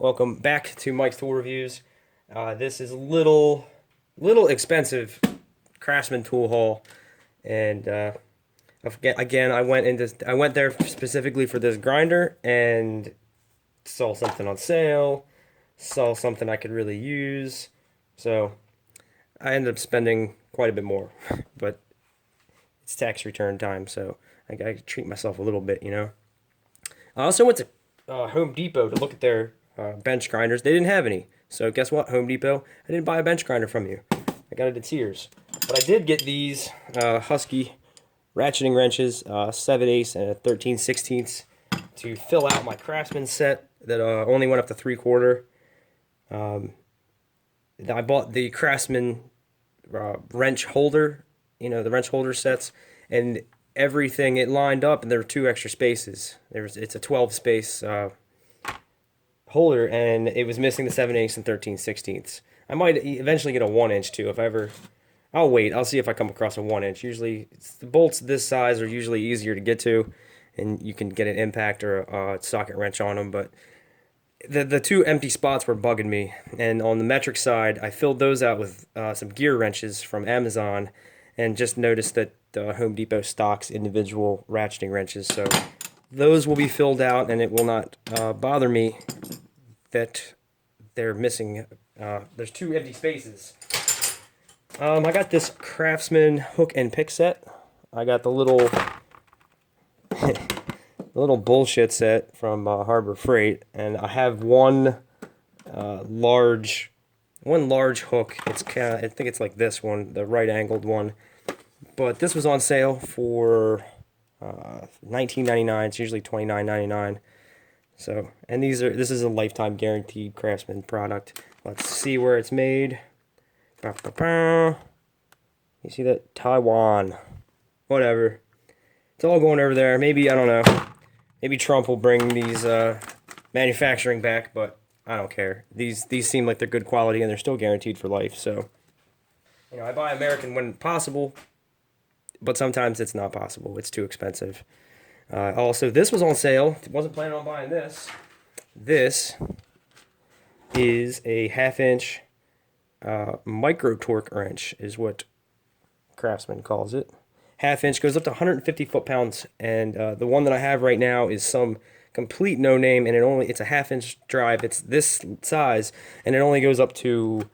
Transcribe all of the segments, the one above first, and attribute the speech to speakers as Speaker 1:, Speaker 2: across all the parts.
Speaker 1: Welcome back to Mike's Tool Reviews. This is a little expensive Craftsman tool haul, and I went there specifically for this grinder and saw something on sale, saw something I could really use, so I ended up spending quite a bit more, but it's tax return time, so I gotta treat myself a little bit, you know. I also went to Home Depot to look at their bench grinders. They didn't have any. So guess what, Home Depot? I didn't buy a bench grinder from you. I got it at Sears. But I did get these Husky ratcheting wrenches, 7/8 and a 13/16 to fill out my Craftsman set that only went up to 3/4. I bought the Craftsman wrench holder, you know, the wrench holder sets, and everything, it lined up, and there were 2 extra spaces. It's a 12 space holder, and it was missing the 7/8 and 13/16. I might eventually get a 1-inch too if I ever. I'll wait. I'll see if I come across a 1-inch. Usually, the bolts this size are usually easier to get to, and you can get an impact or a socket wrench on them. But the 2 empty spots were bugging me, and on the metric side, I filled those out with some gear wrenches from Amazon, and just noticed that Home Depot stocks individual ratcheting wrenches, so those will be filled out, and it will not bother me that they're missing. There's 2 empty spaces. I got this Craftsman hook and pick set. I got the little bullshit set from Harbor Freight, and I have one large hook. It's I think it's like this one, the right angled one. But this was on sale for $19.99. It's usually $29.99. So, and this is a lifetime guaranteed Craftsman product. Let's see where it's made. You see that? Taiwan. Whatever. It's all going over there. Maybe, I don't know. Maybe Trump will bring these manufacturing back, but I don't care. These seem like they're good quality, and they're still guaranteed for life. So, you know, I buy American when possible, but sometimes it's not possible. It's too expensive. Also, this was on sale. Wasn't planning on buying this. This is a 1/2-inch micro torque wrench, is what Craftsman calls it. 1/2-inch, goes up to 150 foot-pounds, and the one that I have right now is some complete no-name, and it's a 1/2-inch drive. It's this size, and it only goes up to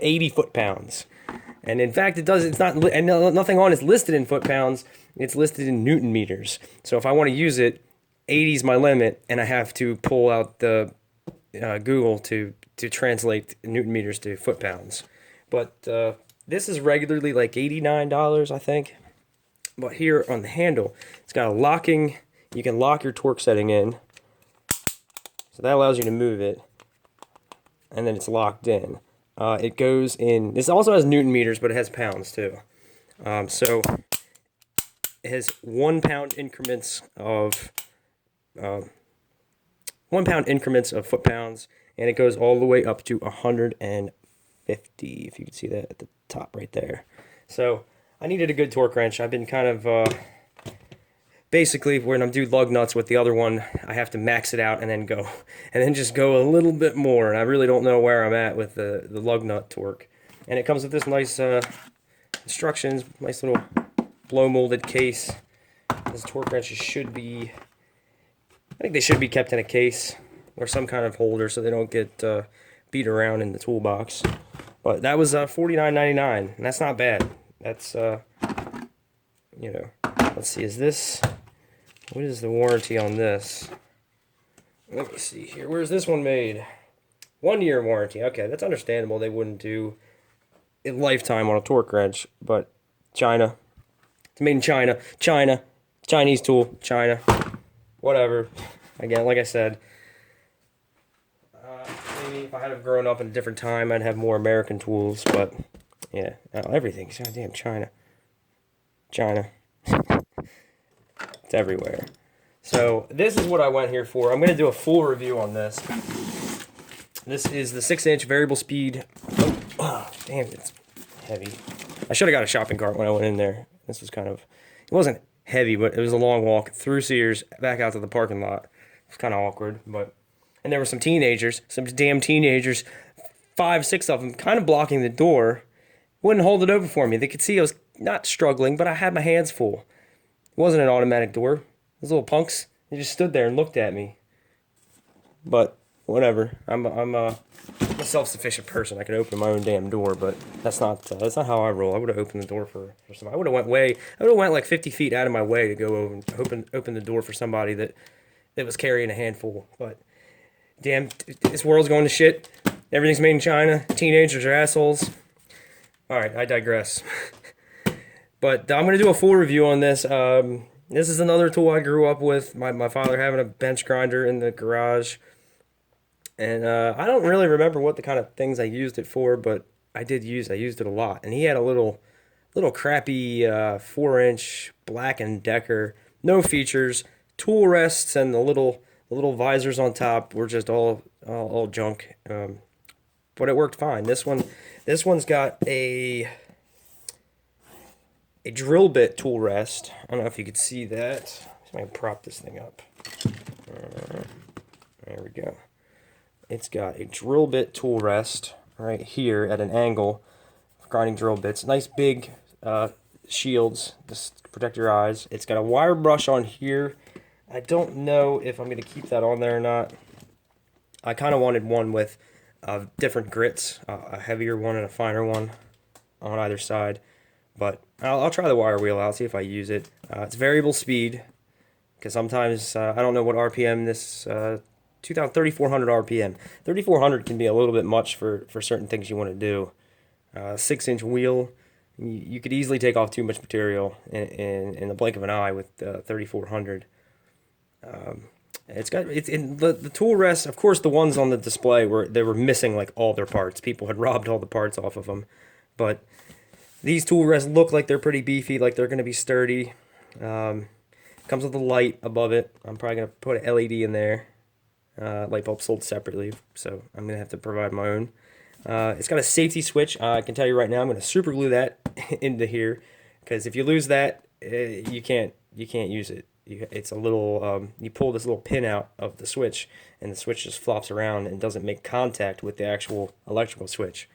Speaker 1: 80 foot-pounds. And in fact, it's not, and nothing on it's listed in foot-pounds. It's listed in Newton meters. So if I want to use it, 80 is my limit, and I have to pull out the Google to translate Newton meters to foot-pounds. But this is regularly like $89, I think. But here on the handle, it's got a locking. You can lock your torque setting in, so that allows you to move it, and then it's locked in. It goes in. This also has Newton meters, but it has pounds too. So it has 1 pound increments of 1 pound increments of foot-pounds, and it goes all the way up to 150. If you can see that at the top right there. So I needed a good torque wrench. I've been kind of basically, when I'm doing lug nuts with the other one, I have to max it out and then just go a little bit more. And I really don't know where I'm at with the lug nut torque. And it comes with this nice instructions, nice little blow molded case. These torque wrenches should be, I think they should be kept in a case or some kind of holder so they don't get beat around in the toolbox. But that was $49.99, and that's not bad. That's you know. Let's see, what is the warranty on this? Let me see here. Where's this one made? 1-year warranty. Okay, that's understandable. They wouldn't do a lifetime on a torque wrench, but China. It's made in China. China. Chinese tool. China. Whatever. Again, like I said, maybe if I had grown up in a different time, I'd have more American tools, but yeah, everything's goddamn China. China. It's everywhere. So this is what I went here for. I'm going to do a full review on this. This is the 6-inch variable speed. Oh, damn, it's heavy. I should have got a shopping cart when I went in there. This was kind of, it wasn't heavy, but it was a long walk through Sears, back out to the parking lot. It's kind of awkward, but and there were some teenagers, some damn teenagers, 5, 6 of them, kind of blocking the door. Wouldn't hold it open for me. They could see I was not struggling, but I had my hands full. It wasn't an automatic door. Those little punks, they just stood there and looked at me. But whatever. I'm a self-sufficient person. I can open my own damn door, but that's not how I roll. I would have opened the door for somebody. I would have went like 50 feet out of my way to go over and open the door for somebody that was carrying a handful. But damn, this world's going to shit. Everything's made in China. Teenagers are assholes. All right, I digress. But I'm going to do a full review on this. This is another tool I grew up with. My father having a bench grinder in the garage. And I don't really remember what the kind of things I used it for, but I used it a lot. And he had a little crappy 4-inch Black & Decker, no features, tool rests, and the little visors on top were just all junk. But it worked fine. This one's got a drill bit tool rest. I don't know if you could see that. See if I can prop this thing up. There we go. It's got a drill bit tool rest right here at an angle for grinding drill bits. Nice big shields just to protect your eyes. It's got a wire brush on here. I don't know if I'm going to keep that on there or not. I kind of wanted one with different grits, a heavier one and a finer one on either side. But I'll try the wire wheel out, see if I use it. It's variable speed, because sometimes I don't know what RPM this 3,400 RPM. 3,400 can be a little bit much for certain things you want to do. 6-inch wheel, you could easily take off too much material in the blink of an eye with 3,400. It's in the tool rests. Of course, the ones on the display were missing like all their parts. People had robbed all the parts off of them, but these tool rests look like they're pretty beefy, like they're going to be sturdy. Comes with a light above it. I'm probably going to put an LED in there. Light bulb sold separately, so I'm going to have to provide my own. It's got a safety switch. I can tell you right now, I'm going to super glue that into here, because if you lose that, you can't use it. It's a little, you pull this little pin out of the switch, and the switch just flops around and doesn't make contact with the actual electrical switch.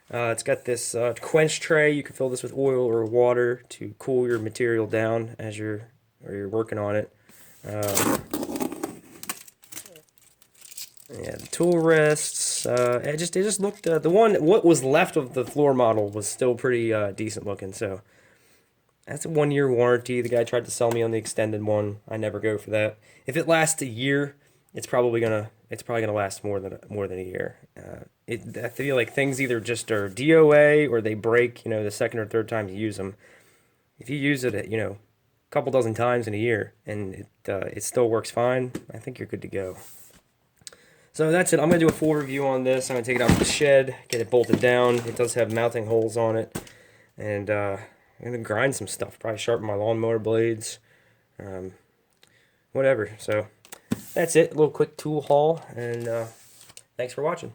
Speaker 1: It's got this quench tray. You can fill this with oil or water to cool your material down as you're working on it. Yeah, the tool rests. It just looked what was left of the floor model was still pretty decent looking. So that's a 1-year warranty. The guy tried to sell me on the extended one. I never go for that. If it lasts a year, it's probably gonna last more than a year. I feel like things either just are DOA or they break, the second or third time you use them. If you use it a couple dozen times in a year and it still works fine, I think you're good to go. So that's it. I'm going to do a full review on this. I'm going to take it out to the shed, get it bolted down. It does have mounting holes on it. And I'm going to grind some stuff, probably sharpen my lawnmower blades, whatever. So that's it. A little quick tool haul, and thanks for watching.